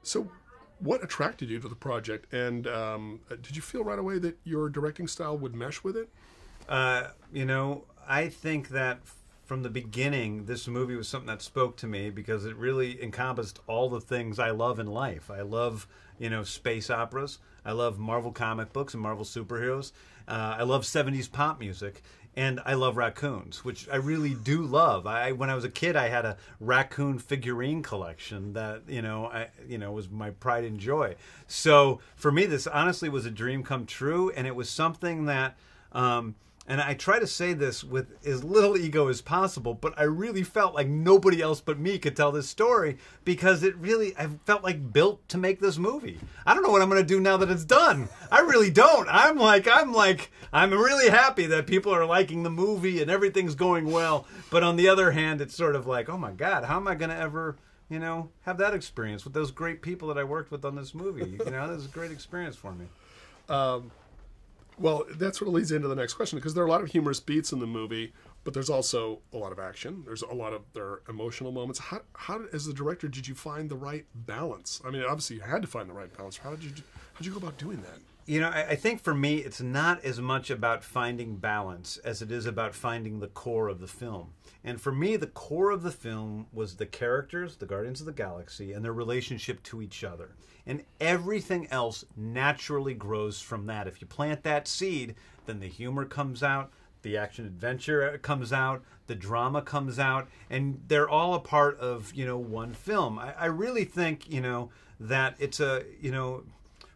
So, what attracted you to the project, and did you feel right away that your directing style would mesh with it? You know, I think that from the beginning, this movie was something that spoke to me because it really encompassed all the things I love in life. I love, you know, space operas. I love Marvel comic books and Marvel superheroes. I love 70s pop music. And I love raccoons, which I really do love. When I was a kid, I had a raccoon figurine collection that was my pride and joy. So for me, this honestly was a dream come true, and it was something that. And I try to say this with as little ego as possible, but I really felt like nobody else but me could tell this story because I felt like built to make this movie. I don't know what I'm going to do now that it's done. I really don't. I'm really happy that people are liking the movie and everything's going well. But on the other hand, it's sort of like, oh my God, how am I going to ever, have that experience with those great people that I worked with on this movie? This is a great experience for me. Well, that sort of leads into the next question, because there are a lot of humorous beats in the movie, but there's also a lot of action. There's a lot of their emotional moments. How, as the director, did you find the right balance? I mean, obviously you had to find the right balance. How'd you go about doing that? I think for me, it's not as much about finding balance as it is about finding the core of the film. And for me, the core of the film was the characters, the Guardians of the Galaxy, and their relationship to each other. And everything else naturally grows from that. If you plant that seed, then the humor comes out, the action-adventure comes out, the drama comes out, and they're all a part of, one film. I really think, that it's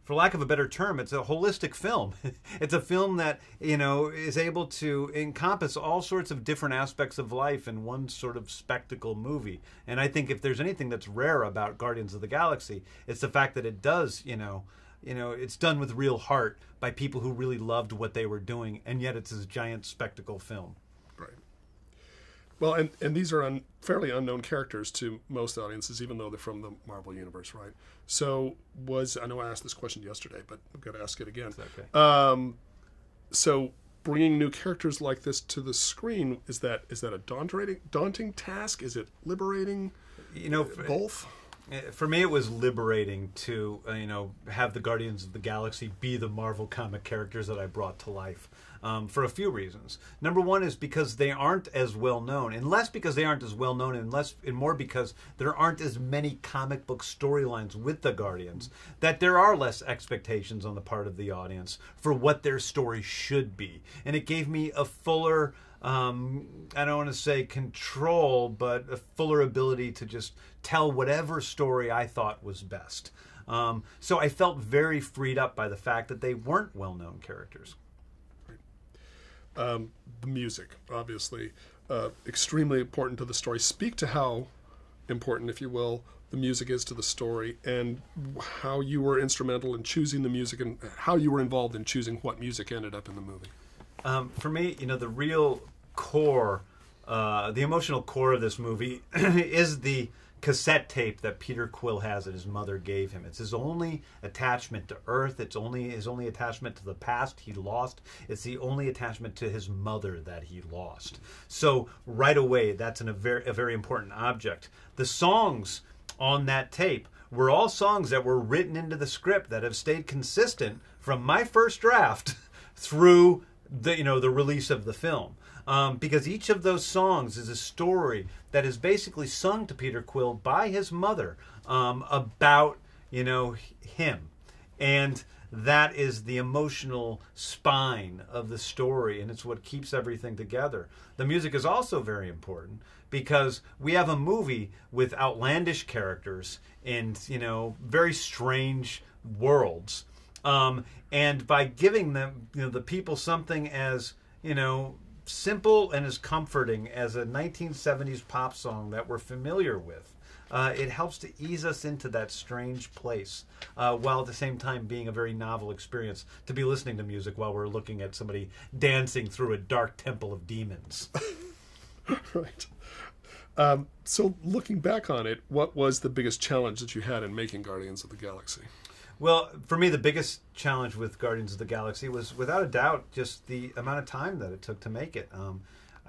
for lack of a better term, it's a holistic film. It's a film that, is able to encompass all sorts of different aspects of life in one sort of spectacle movie. And I think if there's anything that's rare about Guardians of the Galaxy, it's the fact that it does, it's done with real heart by people who really loved what they were doing, and yet it's this giant spectacle film. Right. Well, and these are fairly unknown characters to most audiences, even though they're from the Marvel Universe, right? So I know I asked this question yesterday, but I've got to ask it again. It's okay. So bringing new characters like this to the screen, is that a daunting task? Is it liberating? Both? For me, it was liberating to, have the Guardians of the Galaxy be the Marvel comic characters that I brought to life. For a few reasons. Number one is because they aren't as well known, and less because they aren't as well known, and more because there aren't as many comic book storylines with the Guardians, that there are less expectations on the part of the audience for what their story should be. And it gave me a fuller, I don't want to say control, but a fuller ability to just tell whatever story I thought was best. So I felt very freed up by the fact that they weren't well-known characters. The music, obviously, extremely important to the story. Speak to how important, if you will, the music is to the story, and how you were instrumental in choosing the music, and how you were involved in choosing what music ended up in the movie. For me, the real core, the emotional core of this movie is the cassette tape that Peter Quill has that his mother gave him. It's his only attachment to Earth. It's his only attachment to the past he lost. It's the only attachment to his mother that he lost. So right away, that's a very important object. The songs on that tape were all songs that were written into the script that have stayed consistent from my first draft through the release of the film. Because each of those songs is a story that is basically sung to Peter Quill by his mother about, him. And that is the emotional spine of the story, and it's what keeps everything together. The music is also very important because we have a movie with outlandish characters and, very strange worlds. And by giving them, the people something as, simple and as comforting as a 1970s pop song that we're familiar with, it helps to ease us into that strange place, while at the same time being a very novel experience to be listening to music while we're looking at somebody dancing through a dark temple of demons. Right. So looking back on it, what was the biggest challenge that you had in making Guardians of the Galaxy? Well, for me, the biggest challenge with Guardians of the Galaxy was, without a doubt, just the amount of time that it took to make it.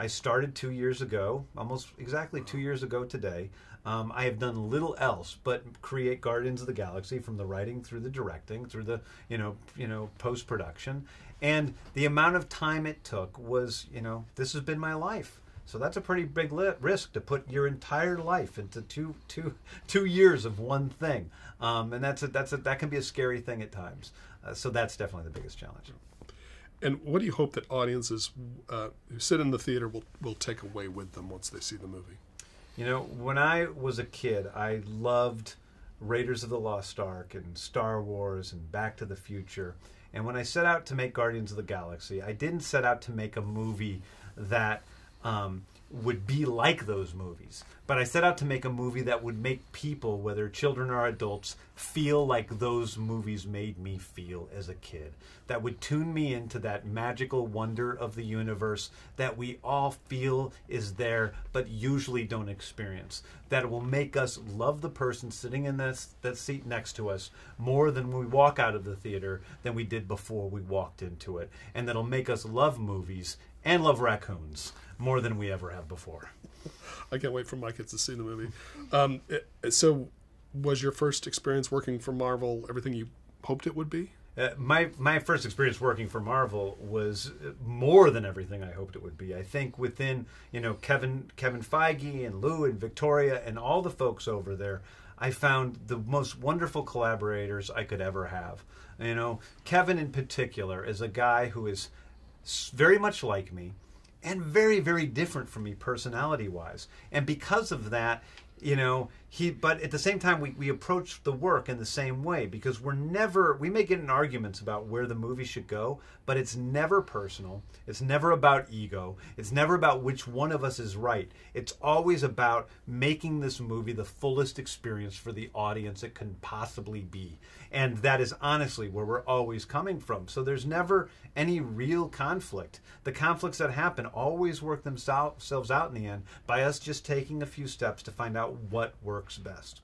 I started 2 years ago, almost exactly 2 years ago today. I have done little else but create Guardians of the Galaxy, from the writing through the directing, through the post production, and the amount of time it took was, this has been my life. So that's a pretty big risk, to put your entire life into two years of one thing, and that can be a scary thing at times. So that's definitely the biggest challenge. And what do you hope that audiences who sit in the theater will take away with them once they see the movie? When I was a kid, I loved Raiders of the Lost Ark and Star Wars and Back to the Future. And when I set out to make Guardians of the Galaxy, I didn't set out to make a movie that would be like those movies. But I set out to make a movie that would make people, whether children or adults, feel like those movies made me feel as a kid. That would tune me into that magical wonder of the universe that we all feel is there, but usually don't experience. That will make us love the person sitting in that seat next to us more than when we walk out of the theater than we did before we walked into it. And that'll make us love movies and love raccoons more than we ever have before. I can't wait for my kids to see the movie. So was your first experience working for Marvel everything you hoped it would be? My first experience working for Marvel was more than everything I hoped it would be. I think within Kevin Feige and Lou and Victoria and all the folks over there, I found the most wonderful collaborators I could ever have. Kevin in particular is a guy who is very much like me and very, very different from me personality-wise. And because of that, but at the same time, we approach the work in the same way, because we may get in arguments about where the movie should go, but it's never personal. It's never about ego. It's never about which one of us is right. It's always about making this movie the fullest experience for the audience it can possibly be. And that is honestly where we're always coming from. So there's never any real conflict. The conflicts that happen always work themselves out in the end by us just taking a few steps to find out what works best.